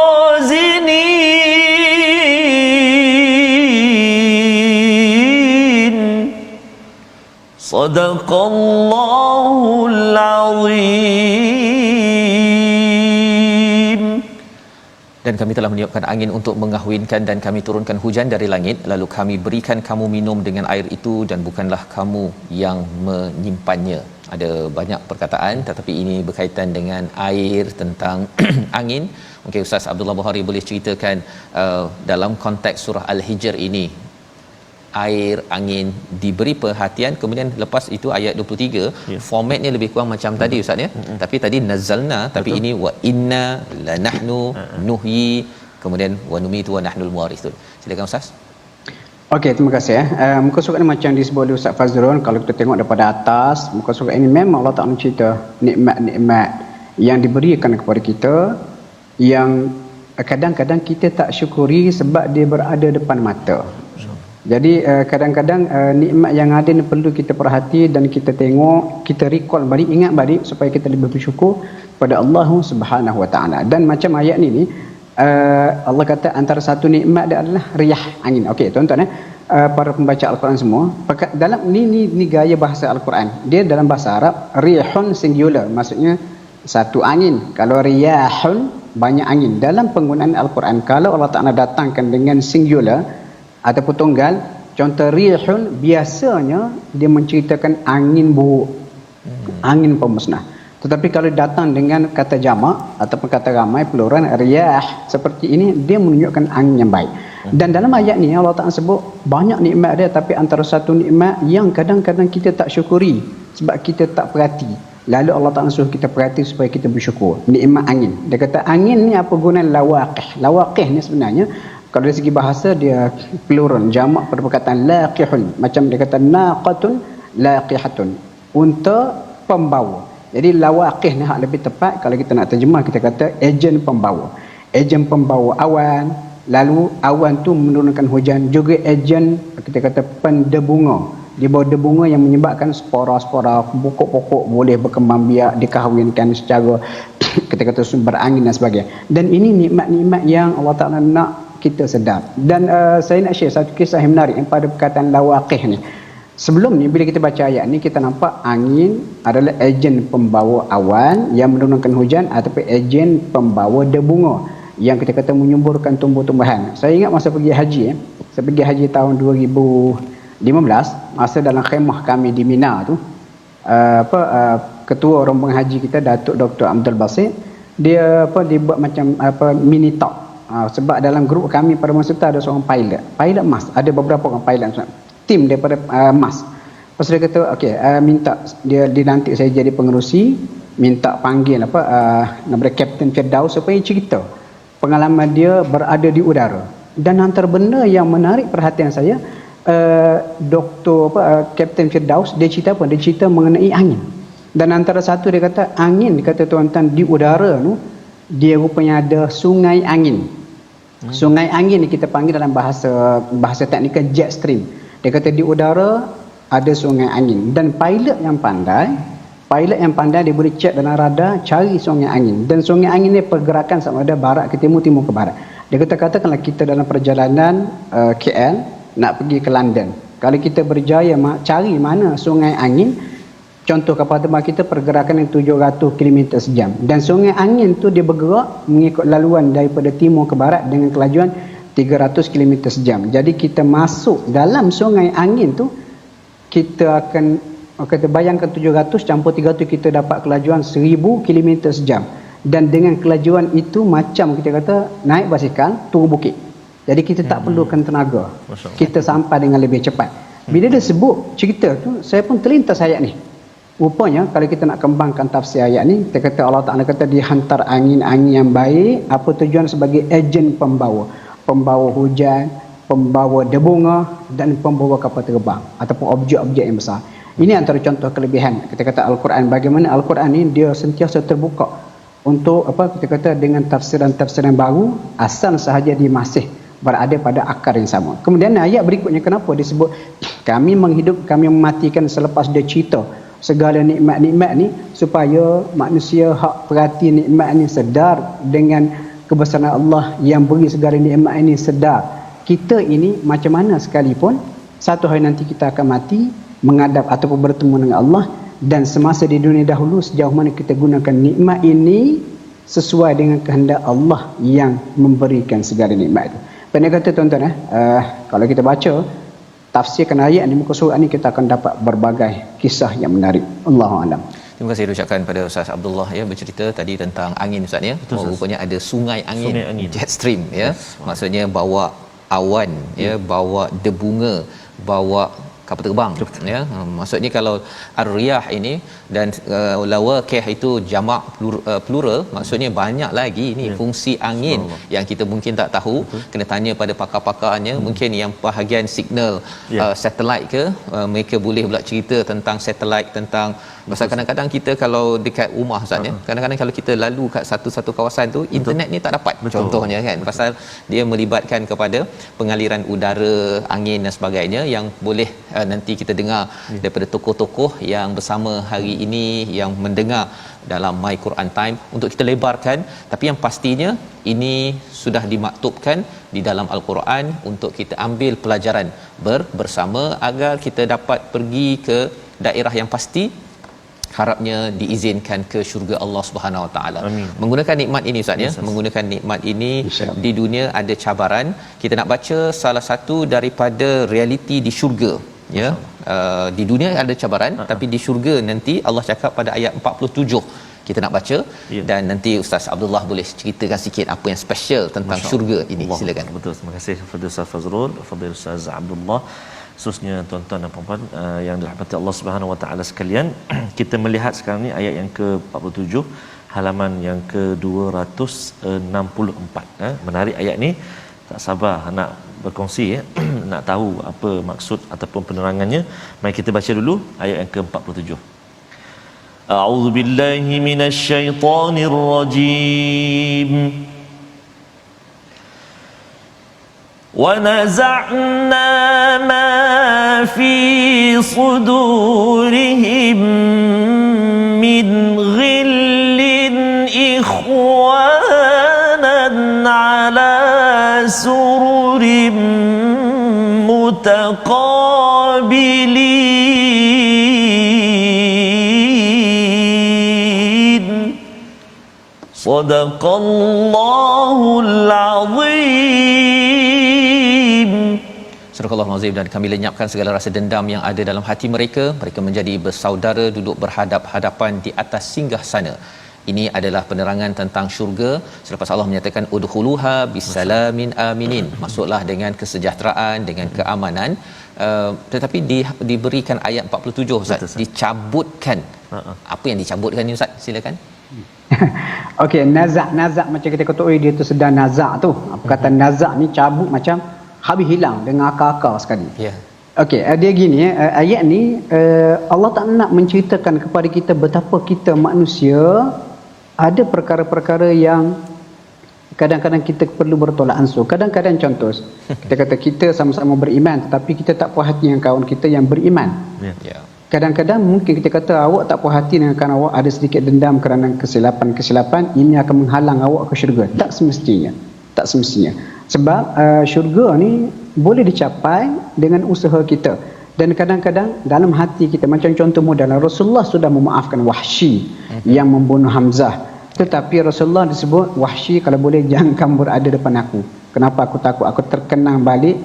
صدق الله العظيم. Dan kami telah meniupkan angin untuk mengahwinkan, dan kami turunkan hujan dari langit, lalu kami berikan kamu minum dengan air itu, dan bukanlah kamu yang menyimpannya. Ada banyak perkataan tetapi ini berkaitan dengan air, tentang angin. Mungkin Ustaz Abdullah Bukhari boleh ceritakan dalam konteks surah Al-Hijr ini, air, angin diberi perhatian. Kemudian lepas itu ayat 23 formatnya lebih kurang macam tadi Ustaz ya. Tapi tadi nazalna, tapi ini wa inna lanahnu nuhyi, kemudian wa numitu wa nahnul muwarithun. Silakan Ustaz. Okey, terima kasih ya. Muka surat ni macam disebut oleh Ustaz Fazrul, kalau kita tengok daripada atas muka surat ini memang Allah Taala cerita nikmat-nikmat yang diberikan kepada kita yang kadang-kadang kita tak syukuri sebab dia berada depan mata. Jadi kadang-kadang nikmat yang ada ni perlu kita perhati dan kita tengok, kita recall balik, ingat balik supaya kita lebih bersyukur pada Allah Subhanahu Wa Taala. Dan macam ayat ni Allah kata antara satu nikmat dia adalah riyah, angin. Okey tuan-tuan para pembaca Al-Quran semua, dalam ni gaya bahasa Al-Quran. Dia dalam bahasa Arab rihun singular, maksudnya satu angin. Kalau riyahun banyak angin. Dalam penggunaan Al-Quran, kalau Allah Taala datangkan dengan singular ataupun tunggal, contoh rihun biasanya dia menceritakan angin buruk, angin pemusnah. Tetapi kalau datang dengan kata jamak ataupun kata ramai, plural, riyah seperti ini, dia menunjukkan angin yang baik. Dan dalam ayat ni Allah Taala sebut banyak nikmat dia, tapi antara satu nikmat yang kadang-kadang kita tak syukuri sebab kita tak perhati. Lalu Allah Ta'ala suruh kita perhati supaya kita bersyukur. Nikmat angin. Dia kata angin ni apa guna lawaqih. Lawaqih ni sebenarnya kalau dari segi bahasa dia plural, jamak pada perkataan laqihun. Macam dia kata naqatun laqihatun. Unta pembawa. Jadi lawaqih ni hak lebih tepat kalau kita nak terjemah kita kata ejen pembawa. Ejen pembawa awan, lalu awan tu menurunkan hujan, juga ejen kita kata pendebunga. Dia bawa debunga yang menyebabkan spora-spora pokok-pokok boleh berkembang biak, dikahwinkan secara kita kata sumber angin dan sebagainya. Dan ini nikmat-nikmat yang Allah Ta'ala nak kita sedar. Dan saya nak share satu kisah yang menarik yang pada perkataan lawaqih ni. Sebelum ni bila kita baca ayat ni kita nampak angin adalah ejen pembawa awan yang menurunkan hujan ataupun ejen pembawa debunga yang kita kata menyuburkan tumbuh-tumbuhan. Saya ingat masa pergi haji saya pergi haji tahun 2015, masa dalam khemah kami di Mina tu ketua rombongan haji kita Datuk Dr. Abdul Basit dia buat macam mini talk. Sebab dalam grup kami pada masa itu ada seorang pilot mas, ada beberapa orang pilot tim daripada mas. Lepas dia kata okey, minta dia dilantik saya jadi pengerusi, minta panggil nama Kapten Firdaus supaya cerita pengalaman dia berada di udara. Dan antara benda yang menarik perhatian saya, Kapten Firdaus dia cerita apa? Dia cerita mengenai angin. Dan antara satu dia kata angin, dia kata tuan-tuan, di udara tu dia rupanya ada sungai angin. Sungai angin ni kita panggil dalam bahasa teknikal jet stream. Dia kata di udara ada sungai angin, dan pilot yang pandai dia boleh check dalam radar cari sungai angin. Dan sungai angin ni pergerakan sama ada barat ke timur, timur ke barat. Dia kata katakanlah kita dalam perjalanan KL nak pergi ke London. Kalau kita berjaya cari mana sungai angin, contoh kapal terbang kita pergerakan yang 700 km sejam. Dan sungai angin tu dia bergerak mengikut laluan daripada timur ke barat dengan kelajuan 300 km sejam. Jadi kita masuk dalam sungai angin tu, kita akan bayangkan 700 campur 300, kita dapat kelajuan 1000 km sejam. Dan dengan kelajuan itu macam kita kata naik basikal turun bukit. Jadi kita tak perlukan tenaga, kita sampai dengan lebih cepat. Bila dia sebut cerita tu, saya pun terlintas ayat ni. Rupanya kalau kita nak kembangkan tafsir ayat ni, kita kata Allah Ta'ala kata dihantar angin-angin yang baik. Apa tujuan? Sebagai ejen pembawa hujan, pembawa debunga dan pembawa kapal terbang ataupun objek-objek yang besar. Ini antara contoh kelebihan kita kata Al-Quran. Bagaimana Al-Quran ni dia sentiasa terbuka untuk kita kata dengan tafsiran-tafsiran baru, asal sahaja dia masih berada pada akar yang sama. Kemudian ayat berikutnya kenapa disebut kami mematikan selepas dia cerita segala nikmat-nikmat ni, supaya manusia hak perhati nikmat ni sedar dengan kebesaran Allah yang beri segala nikmat ini, sedar kita ini macam mana sekalipun satu hari nanti kita akan mati, menghadap ataupun bertemu dengan Allah. Dan semasa di dunia dahulu sejauh mana kita gunakan nikmat ini sesuai dengan kehendak Allah yang memberikan segala nikmat itu. Pendek kata tuan-tuan, kalau kita baca tafsirkan ayat di muka surat ni, kita akan dapat berbagai kisah yang menarik. Allahu a'lam. Terima kasih ucapkan pada Ustaz Abdullah bercerita tadi tentang angin Ustaz ya. Rupanya ada sungai angin, jet stream ya. Maksudnya bawa awan ya, bawa debunga, bawa kapal terbang ya. Maksudnya kalau ar-riyah ini dan lawaqih itu jamak plural, maksudnya banyak lagi ini fungsi angin yang kita mungkin tak tahu. Kena tanya pada pakar-pakarnya. Mungkin yang bahagian signal satelit ke, mereka boleh pula cerita tentang satelit, tentang pasal kadang-kadang kita kalau dekat rumah Ustaz ya, kadang-kadang kalau kita lalu kat satu-satu kawasan tu internet ni tak dapat. Contohnya kan, pasal dia melibatkan kepada pengaliran udara, angin dan sebagainya yang boleh nanti kita dengar daripada tokoh-tokoh yang bersama hari ini yang mendengar dalam My Quran Time untuk kita lebarkan. Tapi yang pastinya ini sudah dimaktubkan di dalam Al-Quran untuk kita ambil pelajaran bersama agar kita dapat pergi ke daerah yang pasti, harapnya diizinkan ke syurga Allah Subhanahu Wa Taala. Menggunakan nikmat ini Ustaz ya, menggunakan nikmat ini di dunia ada cabaran. Kita nak baca salah satu daripada realiti di syurga ya. Di dunia ada cabaran, tapi di syurga nanti Allah cakap pada ayat 47 kita nak baca dan nanti Ustaz Abdullah boleh ceritakan sikit apa yang special tentang syurga ini. Silakan. Betul. Terima kasih kepada Ustaz Fazrul, kepada Ustaz Abdullah. Khususnya tuan-tuan dan puan-puan yang dirahmati Allah Subhanahu Wa Taala sekalian, kita melihat sekarang ni ayat yang ke-47, halaman yang ke-264. Menarik ayat ni, tak sabar nak berkongsi nak tahu apa maksud ataupun penerangannya. Mari kita baca dulu ayat yang ke-47. A'udzu billahi minasyaitonir rajim. ونزعنا ما في صدورهم من غل إخوانا على سرر متقابلين صدق الله العظيم. Surah Al-Azim. Dan kami lenyapkan segala rasa dendam yang ada dalam hati mereka. Mereka menjadi bersaudara duduk berhadap-hadapan di atas singgah sana. Ini adalah penerangan tentang syurga selepas Allah menyatakan udkhuluha bisalamin aminin. Masuklah dengan kesejahteraan, dengan keamanan. Tetapi diberikan ayat 47 Ustaz, dicabutkan. Apa yang dicabutkan ni Ustaz? Silakan. Okey, nazak macam kita ketahui dia tu sedang nazak tu. Apa kata nazak ni cabut macam habis hilang dengan akar-akar sekali. Ya. Okey, dia gini ayat ni Allah tak nak menceritakan kepada kita betapa kita manusia ada perkara-perkara yang kadang-kadang kita perlu bertolak ansur. Kadang-kadang contoh, kita kata kita sama-sama beriman tetapi kita tak puas hati dengan kawan kita yang beriman. Ya. Kadang-kadang mungkin kita kata awak tak puas hati dengan kawan awak, ada sedikit dendam kerana kesilapan, ini akan menghalang awak ke syurga. Tak semestinya. Sebab syurga ni boleh dicapai dengan usaha kita. Dan kadang-kadang dalam hati kita, macam contoh modal, Rasulullah sudah memaafkan Wahsy yang membunuh Hamzah. Tetapi Rasulullah disebut, Wahsy kalau boleh jangan kamu berada depan aku. Kenapa aku takut? Aku terkenang balik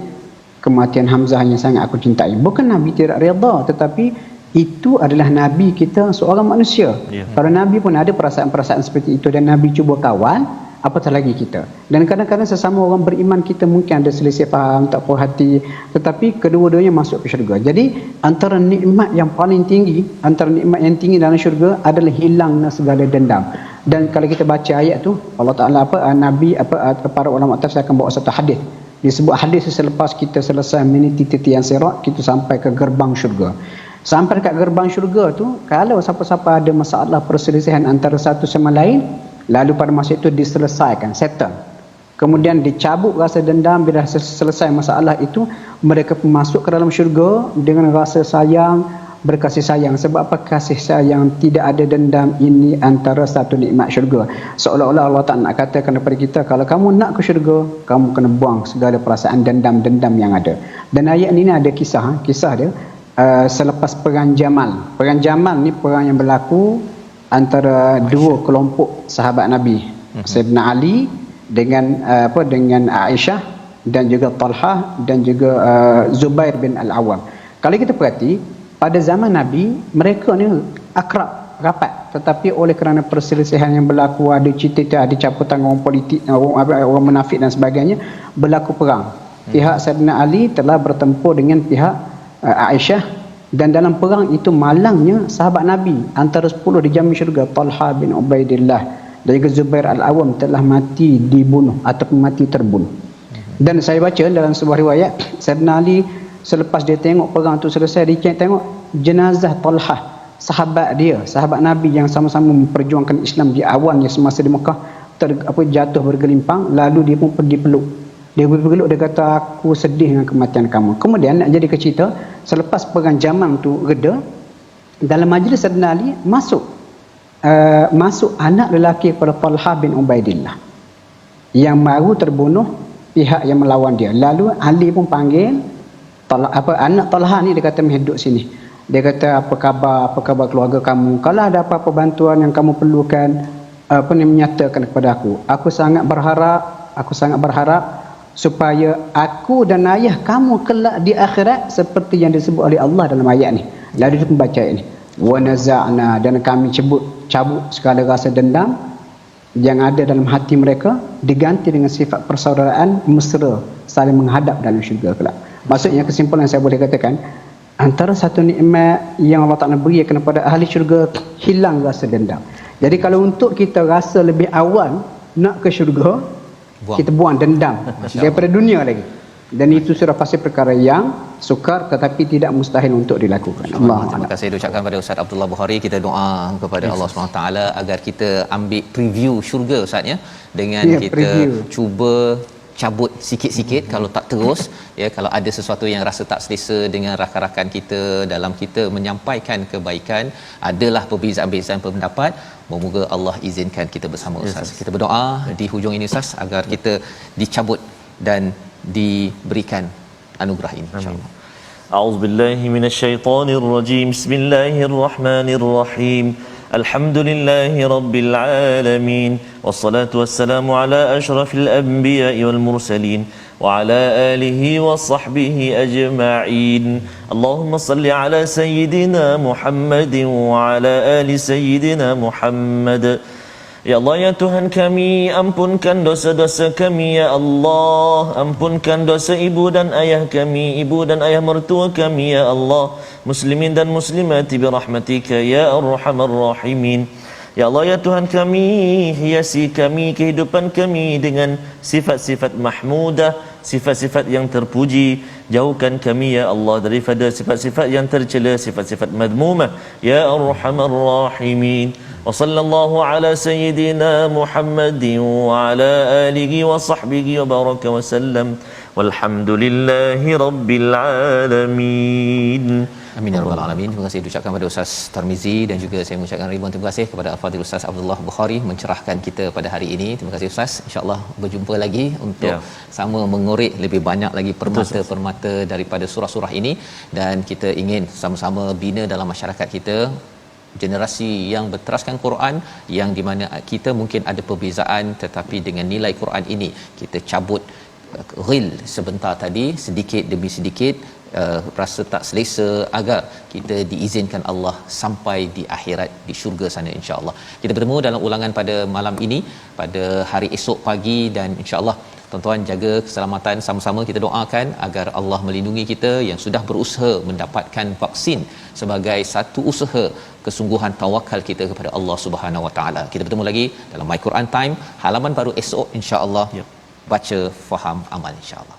kematian Hamzah yang sangat aku cintai. Bukan Nabi tidak redha, tetapi itu adalah Nabi kita, seorang manusia. Para Nabi pun ada perasaan-perasaan seperti itu dan Nabi cuba kawan, apatah lagi kita. Dan kadang-kadang sesama orang beriman kita mungkin ada selisih faham, tak puas hati, tetapi kedua-duanya masuk ke syurga. Jadi antara nikmat yang paling tinggi, dalam syurga adalah hilangnya segala dendam. Dan kalau kita baca ayat tu, Allah Taala Nabi para ulama tafsir akan bawa satu hadis. Disebut hadis selepas kita selesai meniti titian sirat, kita sampai ke gerbang syurga. Sampai dekat gerbang syurga tu, kalau siapa-siapa ada masalah perselisihan antara satu sama lain, lalu pada masa itu diselesaikan, settle. Kemudian dicabut rasa dendam. Bila selesai masalah itu, mereka masuk ke dalam syurga dengan rasa sayang, berkasih sayang. Sebab apa? Kasih sayang, tidak ada dendam. Ini antara satu nikmat syurga. Seolah-olah Allah tak nak katakan kepada kita, kalau kamu nak ke syurga, kamu kena buang segala perasaan dendam-dendam yang ada. Dan ayat ini ada kisah dia selepas perang Jamal. Perang Jamal ni perang yang berlaku antara dua kelompok sahabat Nabi, Sayyidina Ali dengan Aisyah, dan juga Talhah dan juga Zubair bin Al-Awwam. Kalau kita perhati, pada zaman Nabi mereka ni akrab, rapat, tetapi oleh kerana perselisihan yang berlaku, ada cita-cita, ada caputan orang politik, orang munafik dan sebagainya, berlaku perang. Pihak Sayyidina Ali telah bertempur dengan pihak Aisyah, dan dalam perang itu malangnya sahabat Nabi antara 10 dijamin syurga, Talha bin Ubaidillah dan juga Zubair Al-Awwam telah mati dibunuh ataupun mati terbunuh. Dan saya baca dalam sebuah riwayat, Sayyidina Ali selepas dia tengok perang itu selesai, dia tengok jenazah Talha, sahabat Nabi yang sama-sama memperjuangkan Islam di awalnya semasa di Mekah, jatuh bergelimpang. Lalu dia pun pergi peluk. Dia kata, aku sedih dengan kematian kamu. Kemudian nak jadi ke cerita, selepas perang Jamal tu reda, dalam majlis Sayyidina Ali masuk anak lelaki kepada Talha bin Ubaidillah yang baru terbunuh pihak yang melawan dia. Lalu Ali pun panggil anak Talha ni, dia kata, "Meh duduk sini." Dia kata, apa khabar keluarga kamu? Kalau ada apa-apa bantuan yang kamu perlukan, menyatakan kepada aku. Aku sangat berharap supaya aku dan ayah kamu kelak di akhirat seperti yang disebut oleh Allah dalam ayat ni. Lalu dia membaca ayat ni, wa naza'na, dan kami cabut segala rasa dendam yang ada dalam hati mereka, diganti dengan sifat persaudaraan mesra, saling menghadap dalam syurga kelak. Maksudnya kesimpulan saya boleh katakan, antara satu nikmat yang Allah Ta'ala berikan kepada ahli syurga, hilang rasa dendam. Jadi kalau untuk kita rasa lebih awal nak ke syurga, kita buang dendam daripada dunia lagi. Dan itu sudah pasti perkara yang sukar tetapi tidak mustahil untuk dilakukan. Allah. Terima kasih diucapkan kepada Ustaz Abdullah Bukhari. Kita doa kepada Allah SWT agar kita ambil preview syurga Ustaz ya, dengan kita preview. cuba cabut sikit-sikit kalau tak terus ya, kalau ada sesuatu yang rasa tak selesa dengan rakan-rakan kita dalam kita menyampaikan kebaikan, adalah perbezaan-perbezaan pendapat, moga Allah izinkan kita bersama Ustaz. Kita berdoa di hujung ini Ustaz agar kita dicabut dan diberikan anugerah ini insyaallah. A'udzubillahi minasyaitonirrajim. Bismillahirrahmanirrahim. Alhamdulillahi rabbil alamin. Wassalatu wassalamu ala asyrafil anbiya'i wal mursalin wa ala alihi wa sahbihi ajma'in. Allahumma salli ala sayyidina Muhammadin wa ala ali sayyidina Muhammad. Ya Allah, ya Tuhan kami, ampunkan dosa-dosa kami, ya Allah. Ampunkan dosa ibu dan ayah kami, ibu dan ayah mertua kami, ya Allah. Muslimin dan muslimati birahmatika, ya arhamar rahimin. Ya Allah, ya Tuhan kami, hiasi kami, kehidupan kami dengan sifat-sifat mahmudah, sifat-sifat yang terpuji. Jauhkan kami, ya Allah, daripada sifat-sifat yang tercela, sifat-sifat madmumah, ya arhamar rahimin. Wa sallallahu ala sayyidina Muhammadin wa ala alihi wa sahbihi wa baraka wa sallam. Walhamdulillahi rabbil alamin. Amin ya rabbal alamin. Terima kasih diucapkan kepada Ustaz Tarmizi dan juga saya mengucapkan ribuan terima kasih kepada Al-Fadhil Ustaz Abdullah Bukhari mencerahkan kita pada hari ini. Terima kasih Ustaz. Insya-Allah berjumpa lagi untuk sama mengorek lebih banyak lagi permata-permata daripada surah-surah ini, dan kita ingin sama-sama bina dalam masyarakat kita generasi yang berteraskan Quran, yang di mana kita mungkin ada perbezaan tetapi dengan nilai Quran ini kita cabut ghil sebentar tadi, sedikit demi sedikit rasa tak selesa, agar kita diizinkan Allah sampai di akhirat, di syurga sana insya-Allah. Kita bertemu dalam ulangan pada malam ini pada hari esok pagi, dan insya-Allah tuan-tuan jaga keselamatan, sama-sama kita doakan agar Allah melindungi kita yang sudah berusaha mendapatkan vaksin sebagai satu usaha kesungguhan tawakal kita kepada Allah Subhanahu Wa Taala. Kita bertemu lagi dalam My Quran Time, halaman baru esok insya-Allah. Baca, faham, amal insya-Allah.